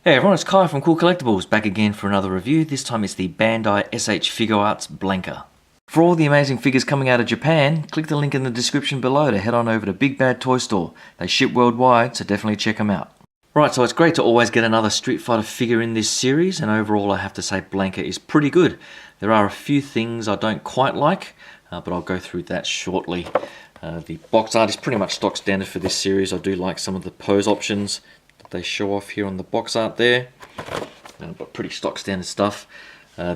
Hey everyone, it's Kai from Cool Collectibles, back again for another review. This time it's the Bandai S.H.Figuarts Blanka. For all the amazing figures coming out of Japan, click the link in the description below to head on over to Big Bad Toy Store. They ship worldwide, so definitely check them out. Right, so it's great to always get another Street Fighter figure in this series, and overall I have to say Blanka is pretty good. There are a few things I don't quite like, but I'll go through that shortly. The box art is pretty much stock standard for this series. I do like some of the pose options they show off here on the box art there, but pretty stock standard stuff.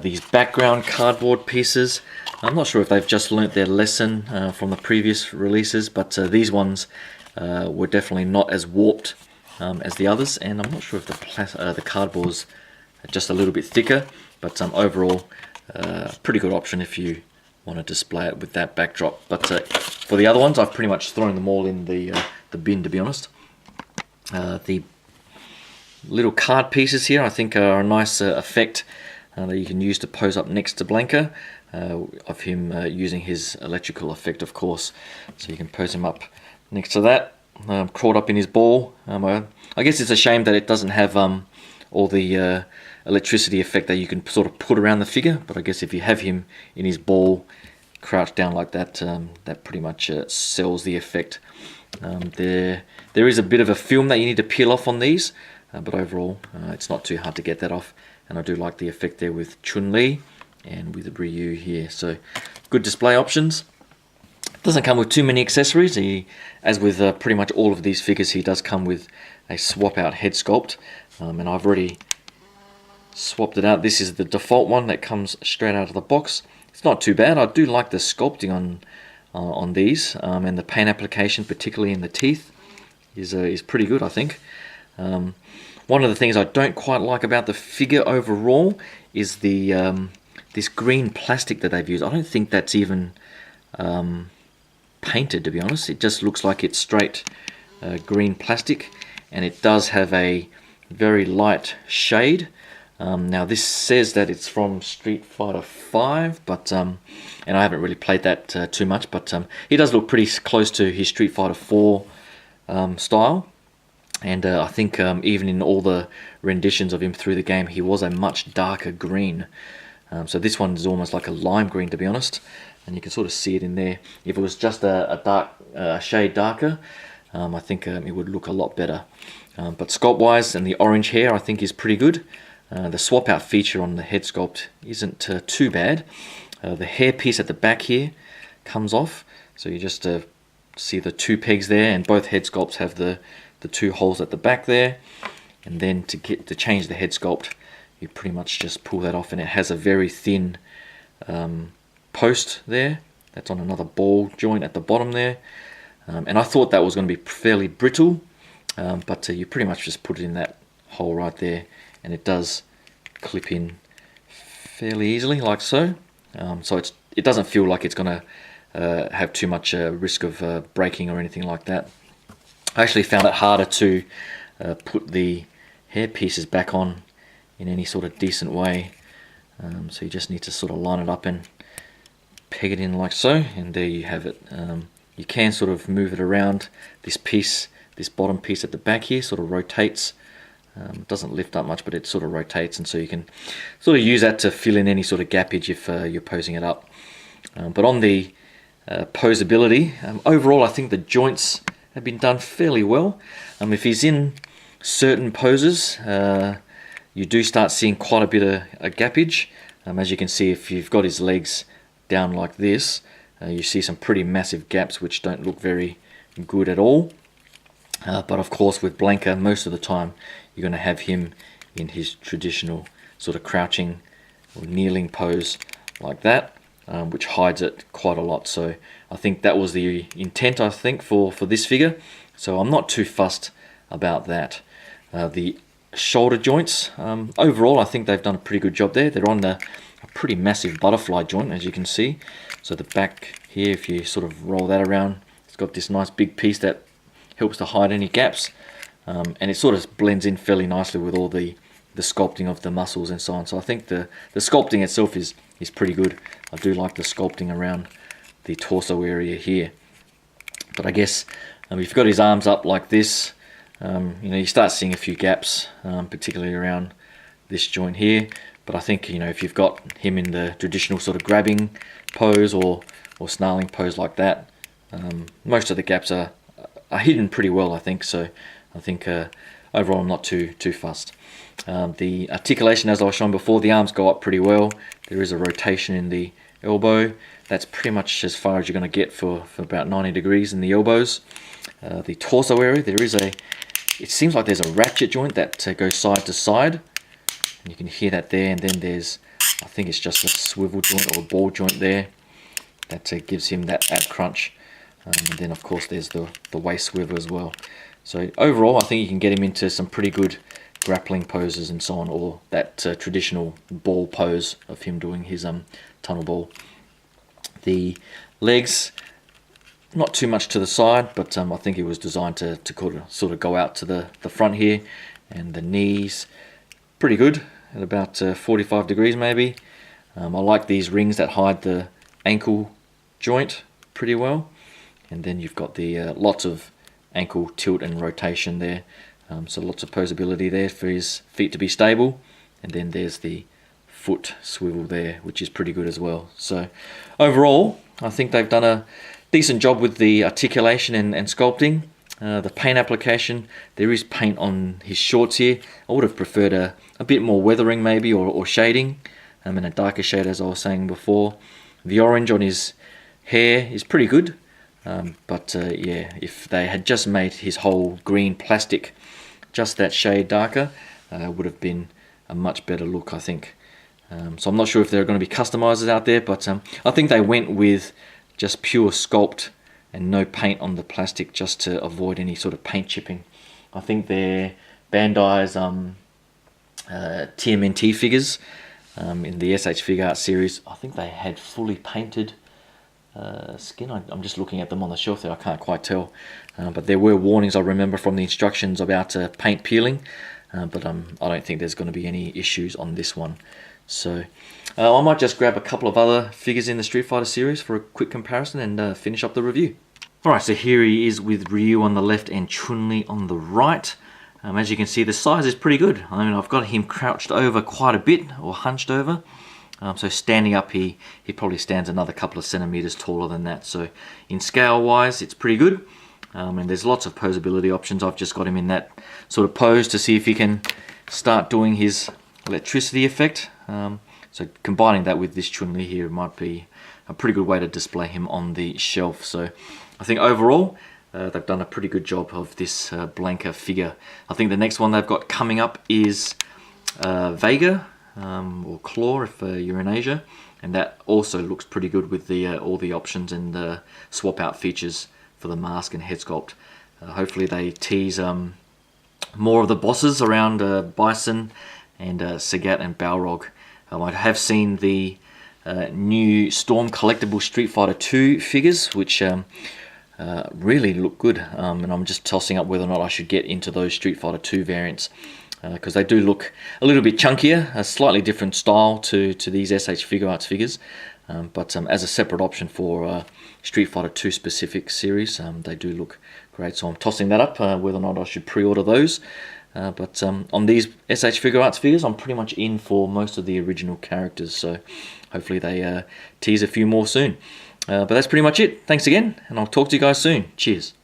These background cardboard pieces, I'm not sure if they've just learnt their lesson from the previous releases, but these ones were definitely not as warped as the others, and I'm not sure if the cardboard's just a little bit thicker, but overall pretty good option if you want to display it with that backdrop. But for the other ones, I've pretty much thrown them all in the bin, to be honest. The little card pieces here I think are a nice effect that you can use to pose up next to Blanka, of him using his electrical effect, of course. So you can pose him up next to that, crawled up in his ball. I guess it's a shame that it doesn't have all the electricity effect that you can sort of put around the figure, but I guess if you have him in his ball crouched down like that, that pretty much sells the effect. There is a bit of a film that you need to peel off on these, but overall it's not too hard to get that off, and I do like the effect there with Chun-li and with Ryu here. So good display options. Doesn't come with too many accessories. As with pretty much all of these figures, he does come with a swap out head sculpt, and I've already swapped it out. This is the default one that comes straight out of the box. It's not too bad. I do like the sculpting on these, and the paint application, particularly in the teeth, is pretty good, I think. One of the things I don't quite like about the figure overall is the this green plastic that they've used. I don't think that's even painted, to be honest. It just looks like it's straight green plastic, and it does have a very light shade. Now this says that it's from Street Fighter 5, but and I haven't really played that too much, but he does look pretty close to his Street Fighter 4 style, and I think even in all the renditions of him through the game, he was a much darker green. So this one is almost like a lime green, to be honest, and you can sort of see it in there. If it was just a dark shade darker, I think it would look a lot better. But sculpt wise, and the orange hair I think is pretty good. The swap out feature on the head sculpt isn't too bad. The hair piece at the back here comes off, so you just see the two pegs there, and both head sculpts have the two holes at the back there. And then to change the head sculpt, you pretty much just pull that off, and it has a very thin post there that's on another ball joint at the bottom there. And I thought that was going to be fairly brittle, but you pretty much just put it in that hole right there, and it does clip in fairly easily, like so. So it doesn't feel like it's going to have too much risk of breaking or anything like that. I actually found it harder to put the hair pieces back on in any sort of decent way. So you just need to sort of line it up and peg it in like so, and there you have it. You can sort of move it around. This piece, this bottom piece at the back here, sort of rotates. It doesn't lift up much, but it sort of rotates, and so you can sort of use that to fill in any sort of gappage if you're posing it up. But on the poseability, overall I think the joints have been done fairly well. If he's in certain poses, you do start seeing quite a bit of gappage. As you can see, if you've got his legs down like this, you see some pretty massive gaps which don't look very good at all. But of course with Blanka, most of the time you're going to have him in his traditional sort of crouching or kneeling pose like that, which hides it quite a lot. So I think that was the intent, I think, for this figure. So I'm not too fussed about that. The shoulder joints, overall I think they've done a pretty good job there. They're on a pretty massive butterfly joint, as you can see. So the back here, if you sort of roll that around, it's got this nice big piece that helps to hide any gaps, and it sort of blends in fairly nicely with all the sculpting of the muscles and so on. So I think the sculpting itself is pretty good. I do like the sculpting around the torso area here. But I guess if you've got his arms up like this, You know, you start seeing a few gaps, particularly around this joint here. But I think, you know, if you've got him in the traditional sort of grabbing pose or snarling pose like that, most of the gaps are hidden pretty well, I think. So I think overall I'm not too fussed. The articulation, as I was showing before, the arms go up pretty well. There is a rotation in the elbow. That's pretty much as far as you're going to get for about 90 degrees in the elbows. The torso area, there is it seems like there's a ratchet joint that goes side to side. And you can hear that there. And then there's, I think it's just a swivel joint or a ball joint there that gives him that ab crunch. And then of course there's the waist swivel as well. So overall I think you can get him into some pretty good grappling poses and so on, or that traditional ball pose of him doing his tunnel ball. The legs, not too much to the side, but I think it was designed to sort of go out to the front here. And the knees, pretty good at about 45 degrees maybe. I like these rings that hide the ankle joint pretty well. And then you've got the lots of ankle tilt and rotation there. So lots of poseability there for his feet to be stable. And then there's the foot swivel there, which is pretty good as well. So overall, I think they've done a decent job with the articulation and sculpting. The paint application, there is paint on his shorts here. I would have preferred a bit more weathering maybe, or shading, and a darker shade as I was saying before. The orange on his hair is pretty good. But yeah, if they had just made his whole green plastic just that shade darker, would have been a much better look, I think. So I'm not sure if there are going to be customizers out there, but I think they went with just pure sculpt and no paint on the plastic just to avoid any sort of paint chipping. I think they're Bandai's TMNT figures in the S.H.Figuarts series. I think they had fully painted skin. I'm just looking at them on the shelf there, I can't quite tell, but there were warnings I remember from the instructions about paint peeling, but I don't think there's going to be any issues on this one. So I might just grab a couple of other figures in the Street Fighter series for a quick comparison and finish up the review. Alright, so here he is with Ryu on the left and Chun-Li on the right. As you can see, the size is pretty good. I mean, I've got him crouched over quite a bit, or hunched over. So standing up, he probably stands another couple of centimeters taller than that. So in scale wise, it's pretty good. And there's lots of poseability options. I've just got him in that sort of pose to see if he can start doing his electricity effect. So combining that with this Chun-Li here might be a pretty good way to display him on the shelf. So I think overall, they've done a pretty good job of this Blanka figure. I think the next one they've got coming up is Vega, or Claw if you're in Asia, and that also looks pretty good with the all the options and the swap out features for the mask and head sculpt. Hopefully they tease more of the bosses around Bison and Sagat and Balrog. I have seen the new Storm collectible Street Fighter 2 figures, which really look good, and I'm just tossing up whether or not I should get into those Street Fighter 2 variants, because they do look a little bit chunkier, a slightly different style to these S.H.Figuarts figures, but as a separate option for Street Fighter 2 specific series, they do look great. So I'm tossing that up, whether or not I should pre-order those. But on these S.H.Figuarts figures, I'm pretty much in for most of the original characters, so hopefully they tease a few more soon. But that's pretty much it. Thanks again, and I'll talk to you guys soon. Cheers.